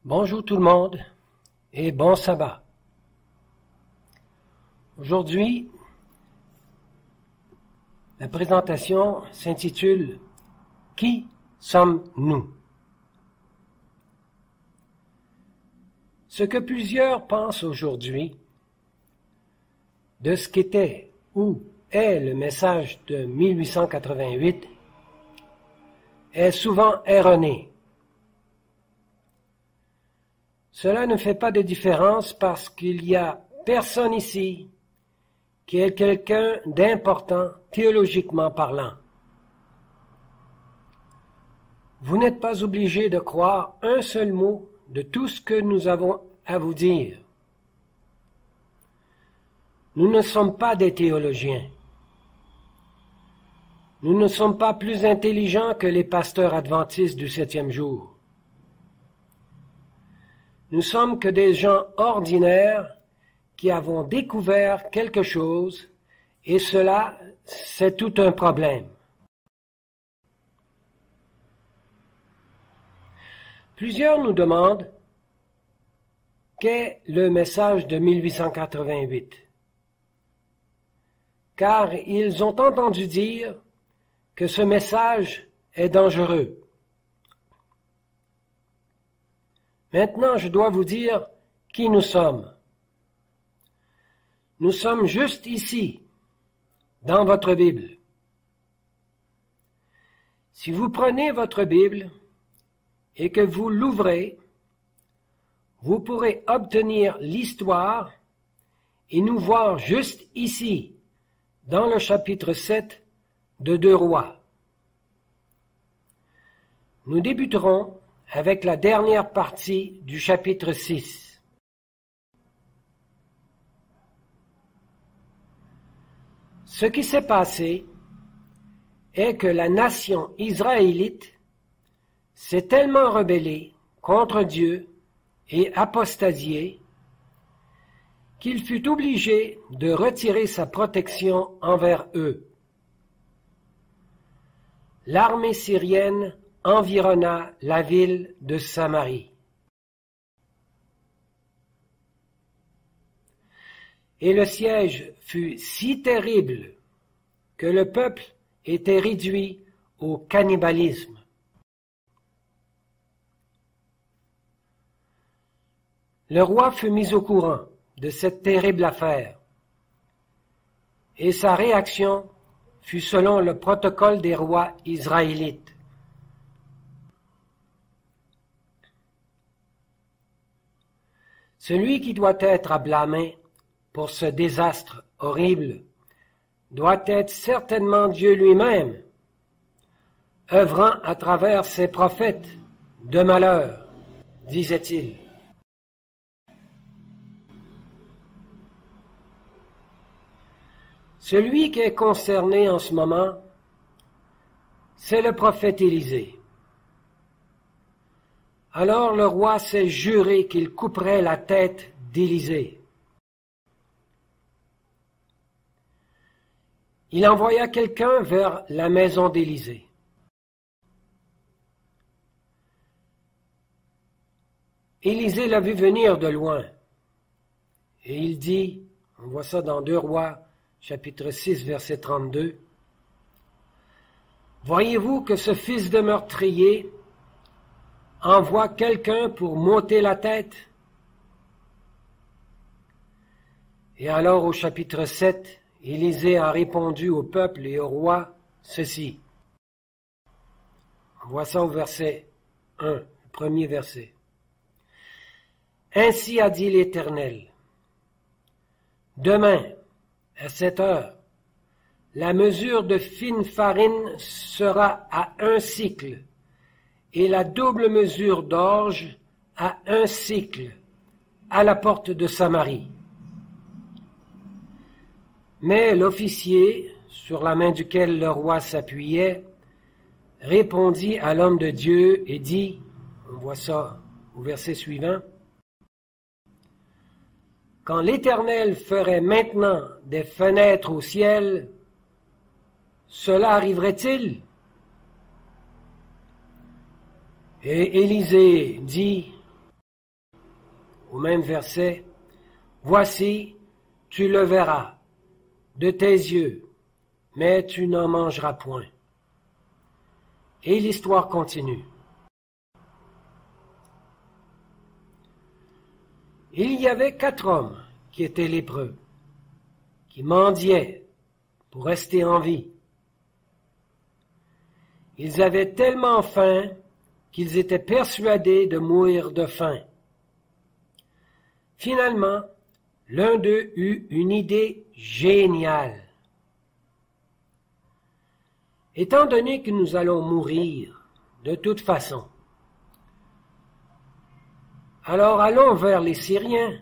Bonjour tout le monde et bon sabbat. Aujourd'hui, la présentation s'intitule « Qui sommes-nous » Ce que plusieurs pensent aujourd'hui de ce qu'était ou est le message de 1888 est souvent erroné. Cela ne fait pas de différence parce qu'il n'y a personne ici qui est quelqu'un d'important théologiquement parlant. Vous n'êtes pas obligé de croire un seul mot de tout ce que nous avons à vous dire. Nous ne sommes pas des théologiens. Nous ne sommes pas plus intelligents que les pasteurs adventistes du 7e jour. Nous sommes que des gens ordinaires qui avons découvert quelque chose, et cela, c'est tout un problème. Plusieurs nous demandent qu'est le message de 1888, car ils ont entendu dire que ce message est dangereux. Maintenant, je dois vous dire qui nous sommes. Nous sommes juste ici, dans votre Bible. Si vous prenez votre Bible et que vous l'ouvrez, vous pourrez obtenir l'histoire et nous voir juste ici, dans le chapitre 7 de 2 Rois. Nous débuterons avec la dernière partie du chapitre 6. Ce qui s'est passé est que la nation israélite s'est tellement rebellée contre Dieu et apostasiée qu'il fut obligé de retirer sa protection envers eux. L'armée syrienne environna la ville de Samarie. Et le siège fut si terrible que le peuple était réduit au cannibalisme. Le roi fut mis au courant de cette terrible affaire, et sa réaction fut selon le protocole des rois israélites. Celui qui doit être à blâmer pour ce désastre horrible doit être certainement Dieu lui-même, œuvrant à travers ses prophètes de malheur, disait-il. Celui qui est concerné en ce moment, c'est le prophète Élisée. Alors le roi s'est juré qu'il couperait la tête d'Élisée. Il envoya quelqu'un vers la maison d'Élisée. Élisée l'a vu venir de loin. Et il dit, on voit ça dans 2 Rois, chapitre 6, verset 32, « Voyez-vous que ce fils de meurtrier envoie quelqu'un pour m'ôter la tête? » Et alors au chapitre 7, Élisée a répondu au peuple et au roi ceci. On voit ça au verset 1, le premier verset. « Ainsi a dit l'Éternel, demain, à 7 heures, la mesure de fine farine sera à 1 sicle, et la double mesure d'orge à 1 sicle, à la porte de Samarie. » Mais l'officier, sur la main duquel le roi s'appuyait, répondit à l'homme de Dieu et dit, on voit ça au verset suivant, « Quand l'Éternel ferait maintenant des fenêtres au ciel, cela arriverait-il? » Et Élisée dit, au même verset, « Voici, tu le verras de tes yeux, mais tu n'en mangeras point. » Et l'histoire continue. Il y avait 4 hommes qui étaient lépreux, qui mendiaient pour rester en vie. Ils avaient tellement faim qu'ils étaient persuadés de mourir de faim. Finalement, l'un d'eux eut une idée géniale. Étant donné que nous allons mourir de toute façon, alors allons vers les Syriens.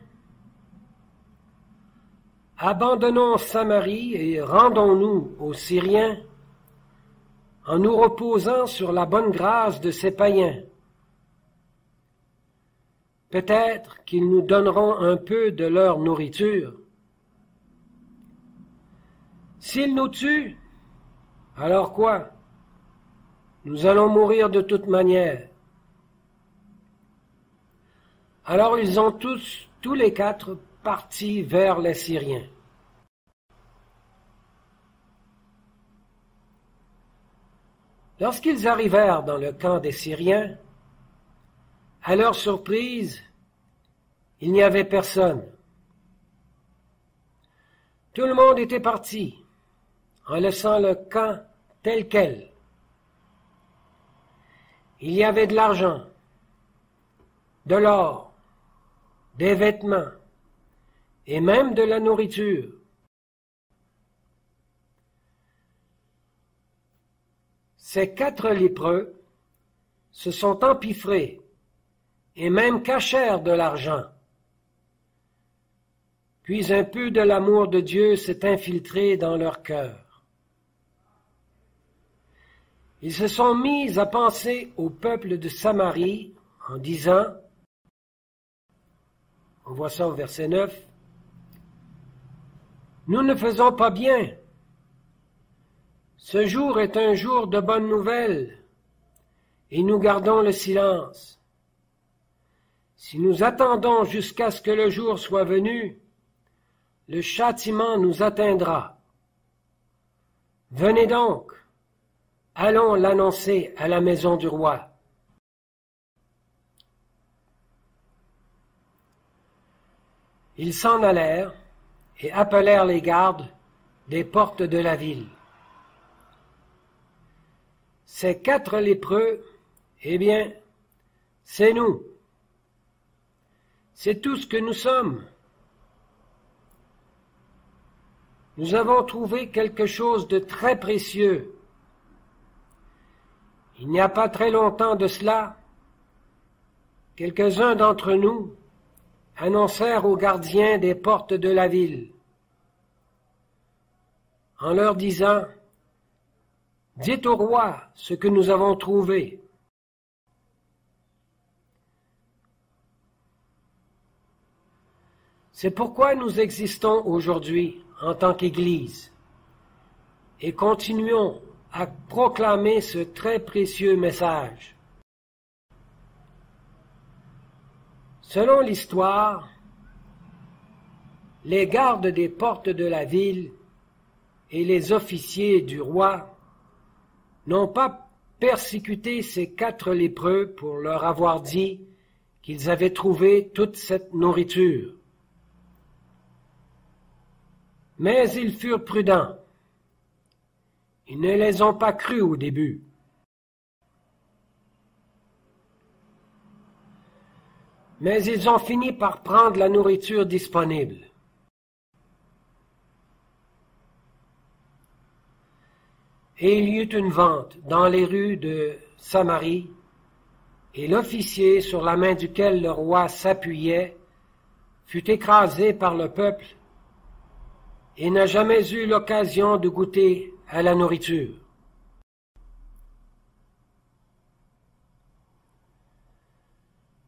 Abandonnons Samarie et rendons-nous aux Syriens en nous reposant sur la bonne grâce de ces païens. Peut-être qu'ils nous donneront un peu de leur nourriture. S'ils nous tuent, alors quoi? Nous allons mourir de toute manière. Alors ils ont tous les 4 partis vers les Syriens. Lorsqu'ils arrivèrent dans le camp des Syriens, à leur surprise, il n'y avait personne. Tout le monde était parti, en laissant le camp tel quel. Il y avait de l'argent, de l'or, des vêtements et même de la nourriture. Ces 4 lépreux se sont empiffrés et même cachèrent de l'argent. Puis un peu de l'amour de Dieu s'est infiltré dans leur cœur. Ils se sont mis à penser au peuple de Samarie en disant, on voit ça au verset 9, « Nous ne faisons pas bien. Ce jour est un jour de bonnes nouvelles, et nous gardons le silence. Si nous attendons jusqu'à ce que le jour soit venu, le châtiment nous atteindra. Venez donc, allons l'annoncer à la maison du roi. » Ils s'en allèrent et appelèrent les gardes des portes de la ville. Ces 4 lépreux, eh bien, c'est nous. C'est tout ce que nous sommes. Nous avons trouvé quelque chose de très précieux. Il n'y a pas très longtemps de cela, quelques-uns d'entre nous annoncèrent aux gardiens des portes de la ville, en leur disant, « Dites au roi ce que nous avons trouvé. » C'est pourquoi nous existons aujourd'hui en tant qu'Église et continuons à proclamer ce très précieux message. Selon l'histoire, les gardes des portes de la ville et les officiers du roi n'ont pas persécuté ces 4 lépreux pour leur avoir dit qu'ils avaient trouvé toute cette nourriture. Mais ils furent prudents. Ils ne les ont pas crus au début. Mais ils ont fini par prendre la nourriture disponible. Et il y eut une vente dans les rues de Samarie, et l'officier sur la main duquel le roi s'appuyait fut écrasé par le peuple et n'a jamais eu l'occasion de goûter à la nourriture.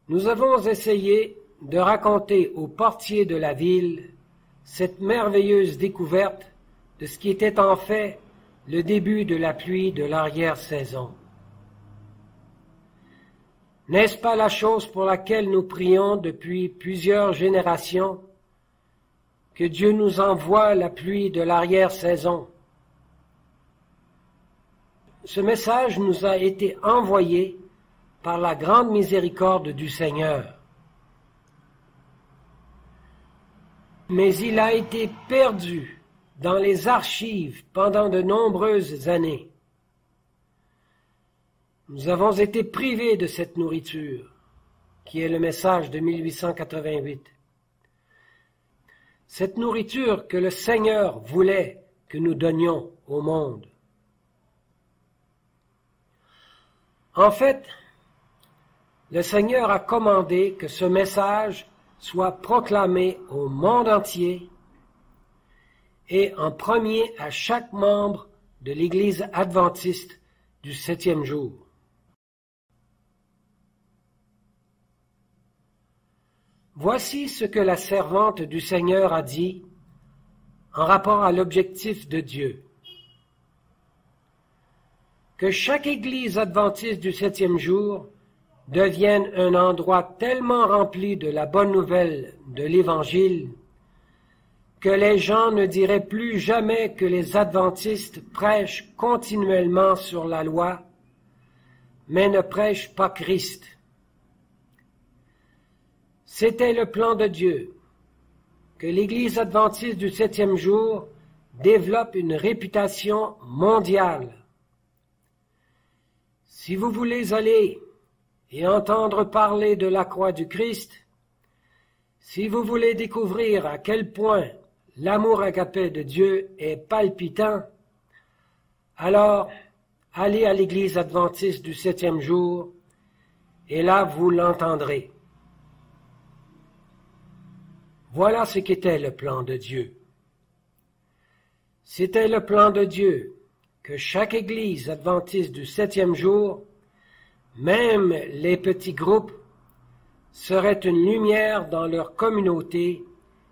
Nous avons essayé de raconter aux portiers de la ville cette merveilleuse découverte de ce qui était en fait le début de la pluie de l'arrière-saison. N'est-ce pas la chose pour laquelle nous prions depuis plusieurs générations, que Dieu nous envoie la pluie de l'arrière-saison? Ce message nous a été envoyé par la grande miséricorde du Seigneur. Mais il a été perdu dans les archives pendant de nombreuses années. Nous avons été privés de cette nourriture, qui est le message de 1888. Cette nourriture que le Seigneur voulait que nous donnions au monde. En fait, le Seigneur a commandé que ce message soit proclamé au monde entier et en premier à chaque membre de l'Église adventiste du 7e jour. Voici ce que la servante du Seigneur a dit en rapport à l'objectif de Dieu. Que chaque Église adventiste du 7e jour devienne un endroit tellement rempli de la bonne nouvelle de l'Évangile que les gens ne diraient plus jamais que les adventistes prêchent continuellement sur la loi, mais ne prêchent pas Christ. C'était le plan de Dieu, que l'Église adventiste du 7e jour développe une réputation mondiale. Si vous voulez aller et entendre parler de la croix du Christ, si vous voulez découvrir à quel point l'amour agapé de Dieu est palpitant, alors allez à l'Église adventiste du 7e jour, et là vous l'entendrez. Voilà ce qu'était le plan de Dieu. C'était le plan de Dieu que chaque Église adventiste du 7e jour, même les petits groupes, seraient une lumière dans leur communauté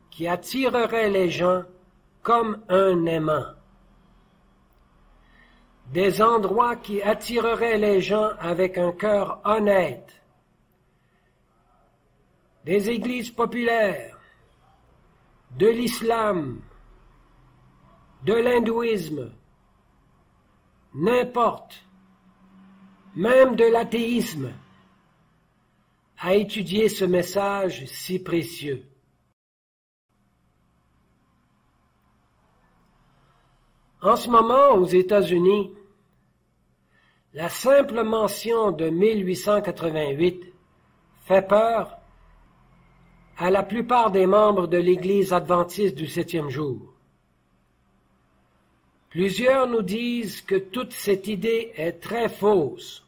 qui attirerait les gens comme un aimant. Des endroits qui attireraient les gens avec un cœur honnête. Des églises populaires, de l'islam, de l'hindouisme, n'importe, même de l'athéisme, à étudier ce message si précieux. En ce moment, aux États-Unis, la simple mention de 1888 fait peur à la plupart des membres de l'Église adventiste du 7e jour. Plusieurs nous disent que toute cette idée est très fausse.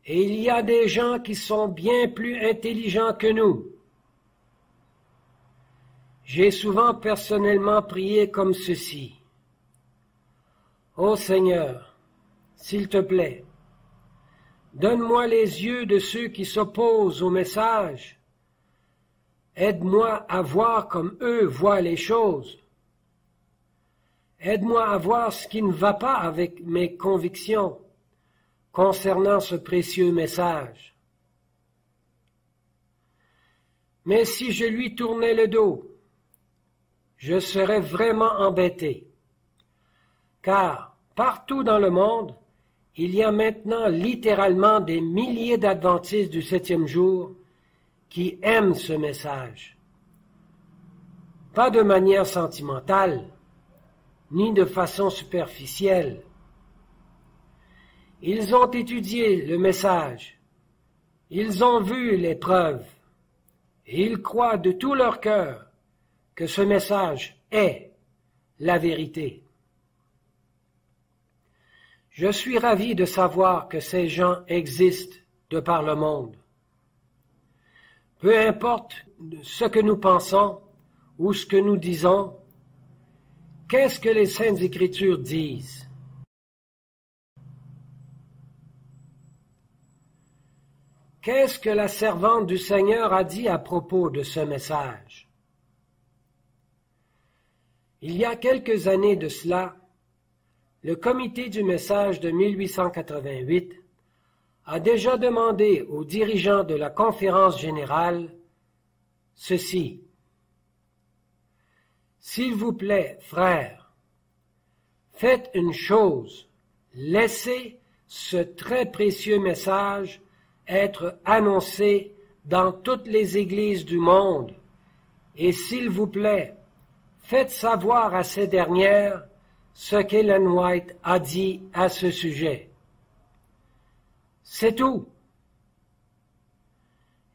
Et il y a des gens qui sont bien plus intelligents que nous. J'ai souvent personnellement prié comme ceci. Ô Seigneur, s'il te plaît, donne-moi les yeux de ceux qui s'opposent au message. Aide-moi à voir comme eux voient les choses. Aide-moi à voir ce qui ne va pas avec mes convictions concernant ce précieux message. Mais si je lui tournais le dos, je serais vraiment embêté, car partout dans le monde, il y a maintenant littéralement des milliers d'adventistes du 7e jour qui aiment ce message. Pas de manière sentimentale, ni de façon superficielle. Ils ont étudié le message, ils ont vu les preuves, et ils croient de tout leur cœur que ce message est la vérité. Je suis ravi de savoir que ces gens existent de par le monde. Peu importe ce que nous pensons ou ce que nous disons, qu'est-ce que les Saintes Écritures disent? Qu'est-ce que la servante du Seigneur a dit à propos de ce message? Il y a quelques années de cela, le comité du message de 1888 a déjà demandé aux dirigeants de la conférence générale ceci. S'il vous plaît, frères, faites une chose, laissez ce très précieux message être annoncé dans toutes les églises du monde, et s'il vous plaît, faites savoir à ces dernières ce qu'Ellen White a dit à ce sujet. C'est tout.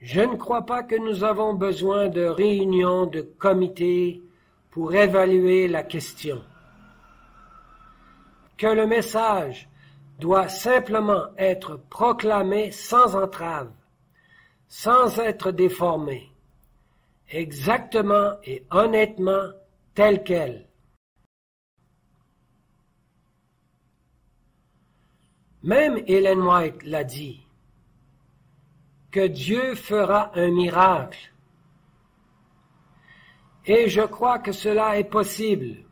Je ne crois pas que nous avons besoin de réunions de comités pour évaluer la question. Que le message doit simplement être proclamé sans entrave, sans être déformé, exactement et honnêtement tel quel. Même Ellen White l'a dit, que Dieu fera un miracle. Et je crois que cela est possible,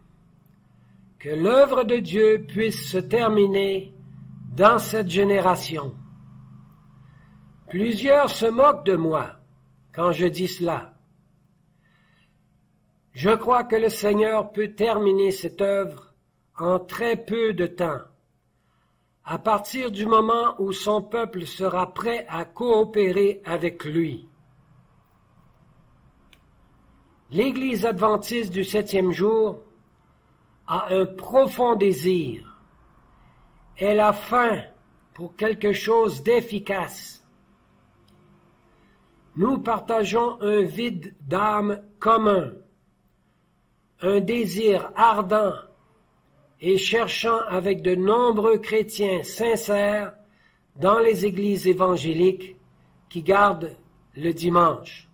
que l'œuvre de Dieu puisse se terminer dans cette génération. Plusieurs se moquent de moi quand je dis cela. Je crois que le Seigneur peut terminer cette œuvre en très peu de temps, à partir du moment où son peuple sera prêt à coopérer avec lui. L'Église adventiste du 7e jour a un profond désir. Elle a faim pour quelque chose d'efficace. Nous partageons un vide d'âme commun, un désir ardent et cherchant avec de nombreux chrétiens sincères dans les églises évangéliques qui gardent le dimanche.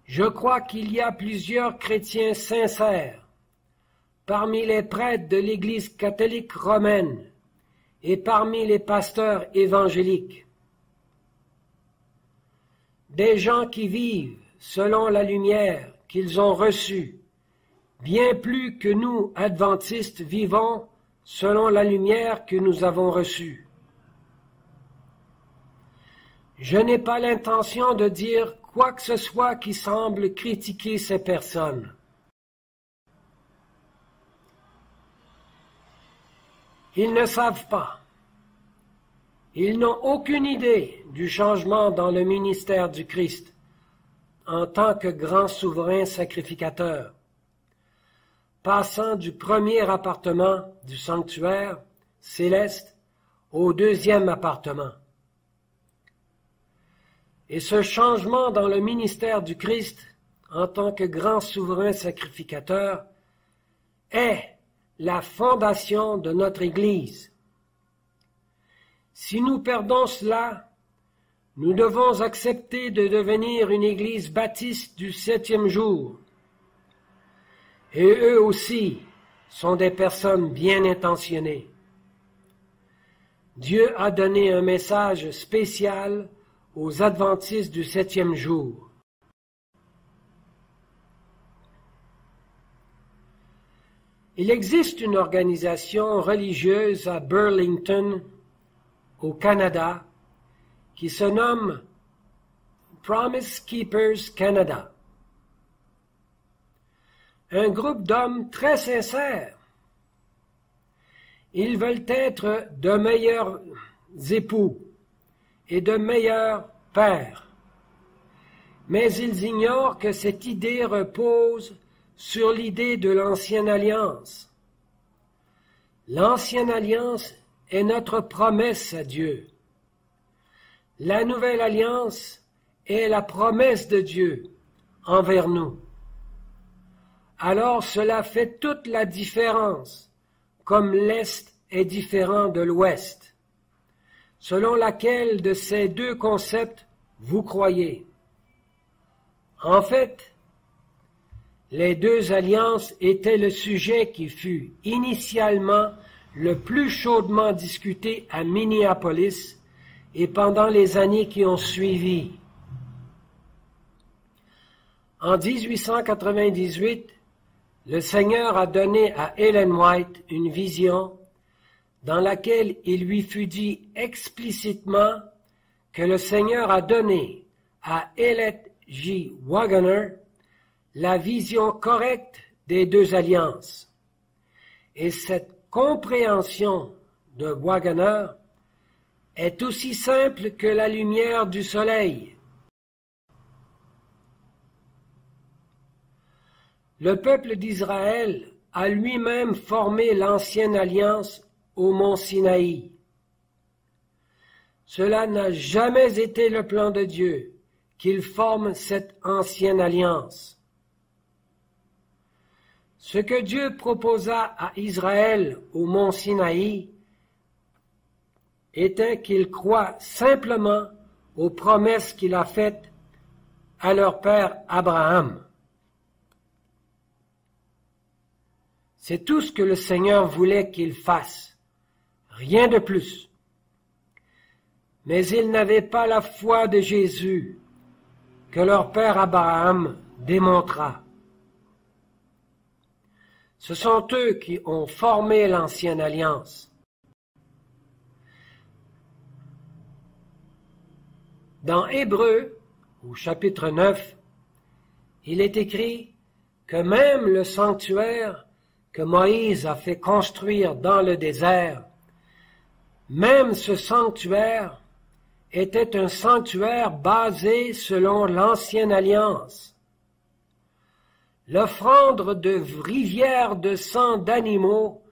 Je crois qu'il y a plusieurs chrétiens sincères parmi les prêtres de l'Église catholique romaine et parmi les pasteurs évangéliques. Des gens qui vivent selon la lumière qu'ils ont reçue, bien plus que nous, adventistes, vivons selon la lumière que nous avons reçue. Je n'ai pas l'intention de dire quoi que ce soit qui semble critiquer ces personnes. Ils ne savent pas. Ils n'ont aucune idée du changement dans le ministère du Christ en tant que grand souverain sacrificateur, passant du premier appartement du sanctuaire céleste au deuxième appartement. Et ce changement dans le ministère du Christ en tant que grand souverain sacrificateur est la fondation de notre Église. Si nous perdons cela, nous devons accepter de devenir une Église baptiste du 7e jour. Et eux aussi sont des personnes bien intentionnées. Dieu a donné un message spécial aux adventistes du 7e jour. Il existe une organisation religieuse à Burlington, au Canada, qui se nomme Promise Keepers Canada. Un groupe d'hommes très sincères. Ils veulent être de meilleurs époux et de meilleurs pères. Mais ils ignorent que cette idée repose sur l'idée de l'Ancienne Alliance. L'Ancienne Alliance est notre promesse à Dieu. La Nouvelle Alliance est la promesse de Dieu envers nous. Alors cela fait toute la différence, comme l'Est est différent de l'Ouest, selon laquelle de ces deux concepts vous croyez. En fait, les deux alliances étaient le sujet qui fut initialement le plus chaudement discuté à Minneapolis et pendant les années qui ont suivi. En 1898, le Seigneur a donné à Ellen White une vision dans laquelle il lui fut dit explicitement que le Seigneur a donné à Elliott J. Waggoner la vision correcte des deux alliances. Et cette compréhension de Waggoner est aussi simple que la lumière du soleil. Le peuple d'Israël a lui-même formé l'ancienne alliance au mont Sinaï. Cela n'a jamais été le plan de Dieu qu'il forme cette ancienne alliance. Ce que Dieu proposa à Israël au mont Sinaï était qu'ils croient simplement aux promesses qu'il a faites à leur père Abraham. C'est tout ce que le Seigneur voulait qu'ils fassent, rien de plus. Mais ils n'avaient pas la foi de Jésus que leur père Abraham démontra. Ce sont eux qui ont formé l'ancienne alliance. Dans Hébreux, au chapitre 9, il est écrit que même le sanctuaire que Moïse a fait construire dans le désert, même ce sanctuaire était un sanctuaire basé selon l'ancienne alliance. L'offrande de rivières de sang d'animaux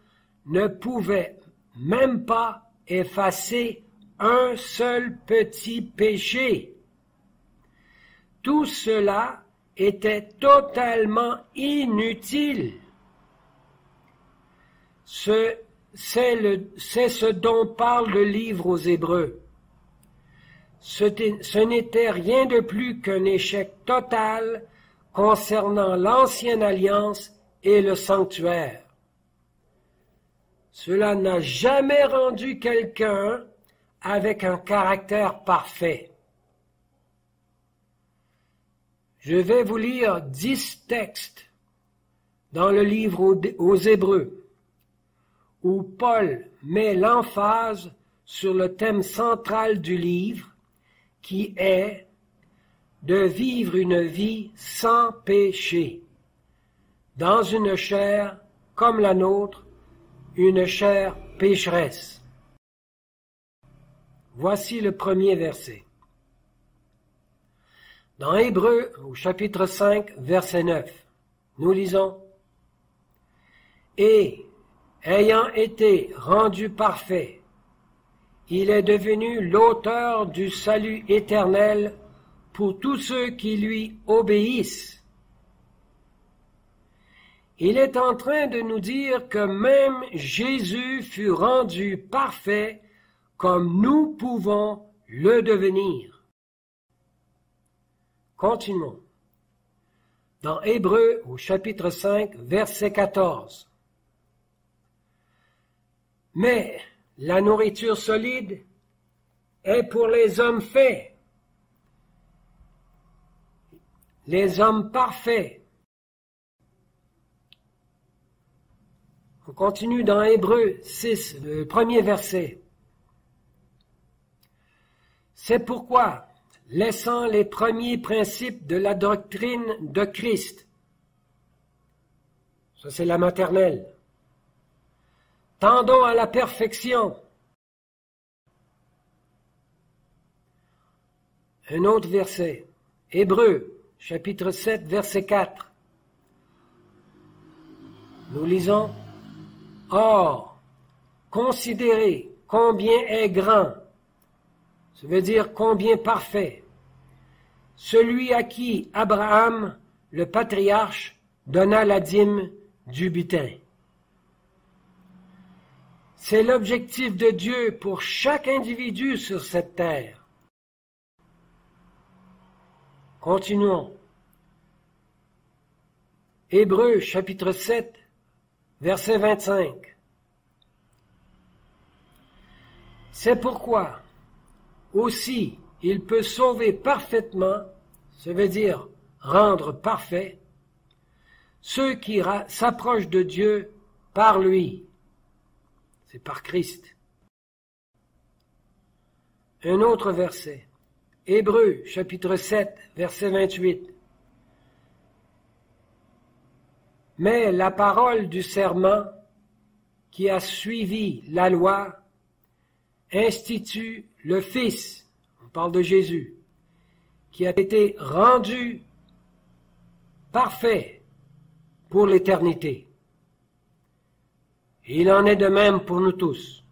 ne pouvait même pas effacer un seul petit péché. Tout cela était totalement inutile. C'est ce dont parle le livre aux Hébreux. Ce n'était rien de plus qu'un échec total concernant l'ancienne alliance et le sanctuaire. Cela n'a jamais rendu quelqu'un avec un caractère parfait. Je vais vous lire 10 textes dans le livre aux Hébreux, où Paul met l'emphase sur le thème central du livre, qui est de vivre une vie sans péché, dans une chair comme la nôtre, une chair pécheresse. Voici le premier verset. Dans Hébreux, au chapitre 5, verset 9, nous lisons « Et, ayant été rendu parfait, il est devenu l'auteur du salut éternel pour tous ceux qui lui obéissent. » Il est en train de nous dire que même Jésus fut rendu parfait comme nous pouvons le devenir. Continuons. Dans Hébreux, au chapitre 5, verset 14. Mais la nourriture solide est pour les hommes faits, les hommes parfaits. On continue dans Hébreux 6, le premier verset. C'est pourquoi, laissant les premiers principes de la doctrine de Christ, ça c'est la maternelle, tendons à la perfection. Un autre verset, Hébreux, chapitre 7, verset 4. Nous lisons, « Or, considérez combien est grand, ça veut dire combien parfait, celui à qui Abraham, le patriarche, donna la dîme du butin. » C'est l'objectif de Dieu pour chaque individu sur cette terre. Continuons. Hébreux chapitre 7, verset 25. C'est pourquoi aussi il peut sauver parfaitement, ça veut dire rendre parfait, ceux qui s'approchent de Dieu par lui. c'est par Christ. Un autre verset, Hébreux, chapitre 7, verset 28. Mais la parole du serment qui a suivi la loi institue le Fils, on parle de Jésus, qui a été rendu parfait pour l'éternité. Il en est de même pour nous tous.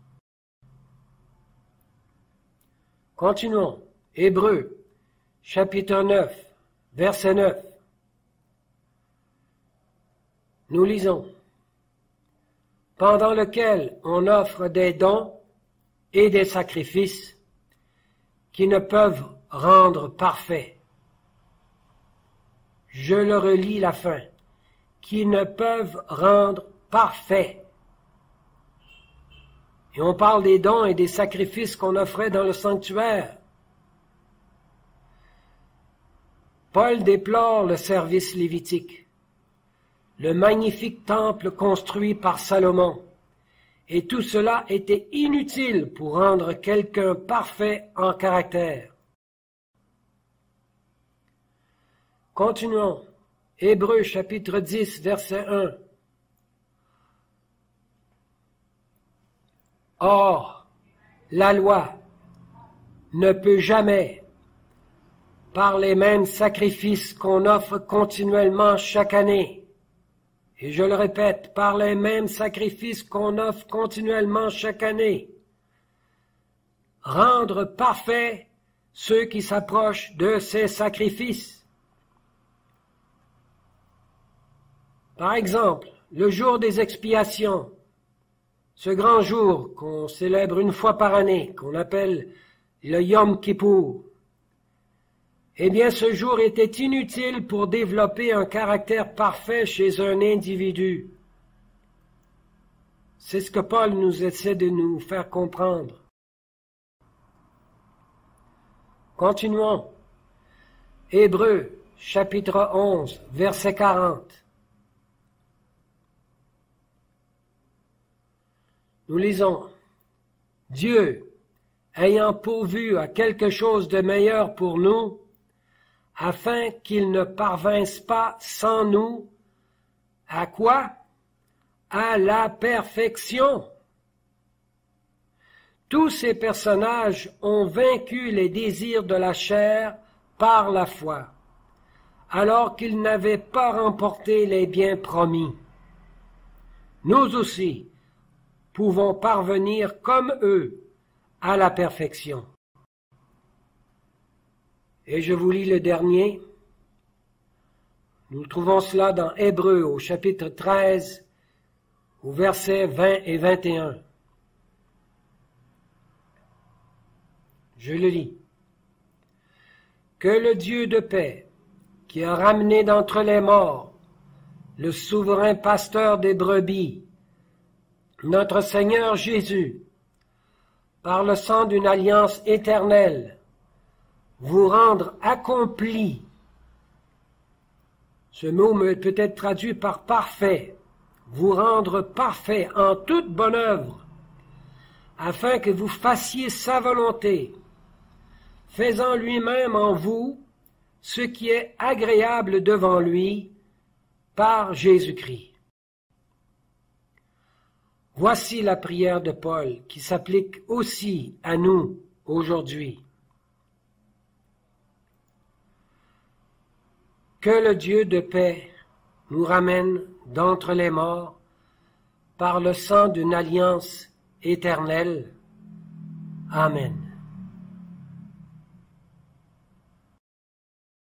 Continuons. Hébreux, chapitre 9, verset 9. Nous lisons. Pendant lequel on offre des dons et des sacrifices qui ne peuvent rendre parfait. Je le relis la fin. Qui ne peuvent rendre parfait. Et on parle des dons et des sacrifices qu'on offrait dans le sanctuaire. Paul déplore le service lévitique, le magnifique temple construit par Salomon, et tout cela était inutile pour rendre quelqu'un parfait en caractère. Continuons. Hébreux chapitre 10, verset 1. Or, la loi ne peut jamais, par les mêmes sacrifices qu'on offre continuellement chaque année, et je le répète, par les mêmes sacrifices qu'on offre continuellement chaque année, rendre parfaits ceux qui s'approchent de ces sacrifices. Par exemple, le jour des expiations, ce grand jour qu'on célèbre une fois par année, qu'on appelle le Yom Kippour, eh bien ce jour était inutile pour développer un caractère parfait chez un individu. C'est ce que Paul nous essaie de nous faire comprendre. Continuons. Hébreux, chapitre 11, verset 40. Nous lisons. Dieu, ayant pourvu à quelque chose de meilleur pour nous, afin qu'il ne parvinsse pas sans nous, à quoi? À la perfection. Tous ces personnages ont vaincu les désirs de la chair par la foi, alors qu'ils n'avaient pas remporté les biens promis. Nous aussi pouvons parvenir comme eux à la perfection. Et je vous lis le dernier. Nous trouvons cela dans Hébreux au chapitre 13, au versets 20 et 21. Je le lis. Que le Dieu de paix, qui a ramené d'entre les morts le souverain pasteur des brebis, notre Seigneur Jésus, par le sang d'une alliance éternelle, vous rendre accompli. Ce mot peut être traduit par parfait, vous rendre parfait en toute bonne œuvre, afin que vous fassiez sa volonté, faisant lui-même en vous ce qui est agréable devant lui par Jésus-Christ. Voici la prière de Paul qui s'applique aussi à nous aujourd'hui. Que le Dieu de paix nous ramène d'entre les morts par le sang d'une alliance éternelle. Amen.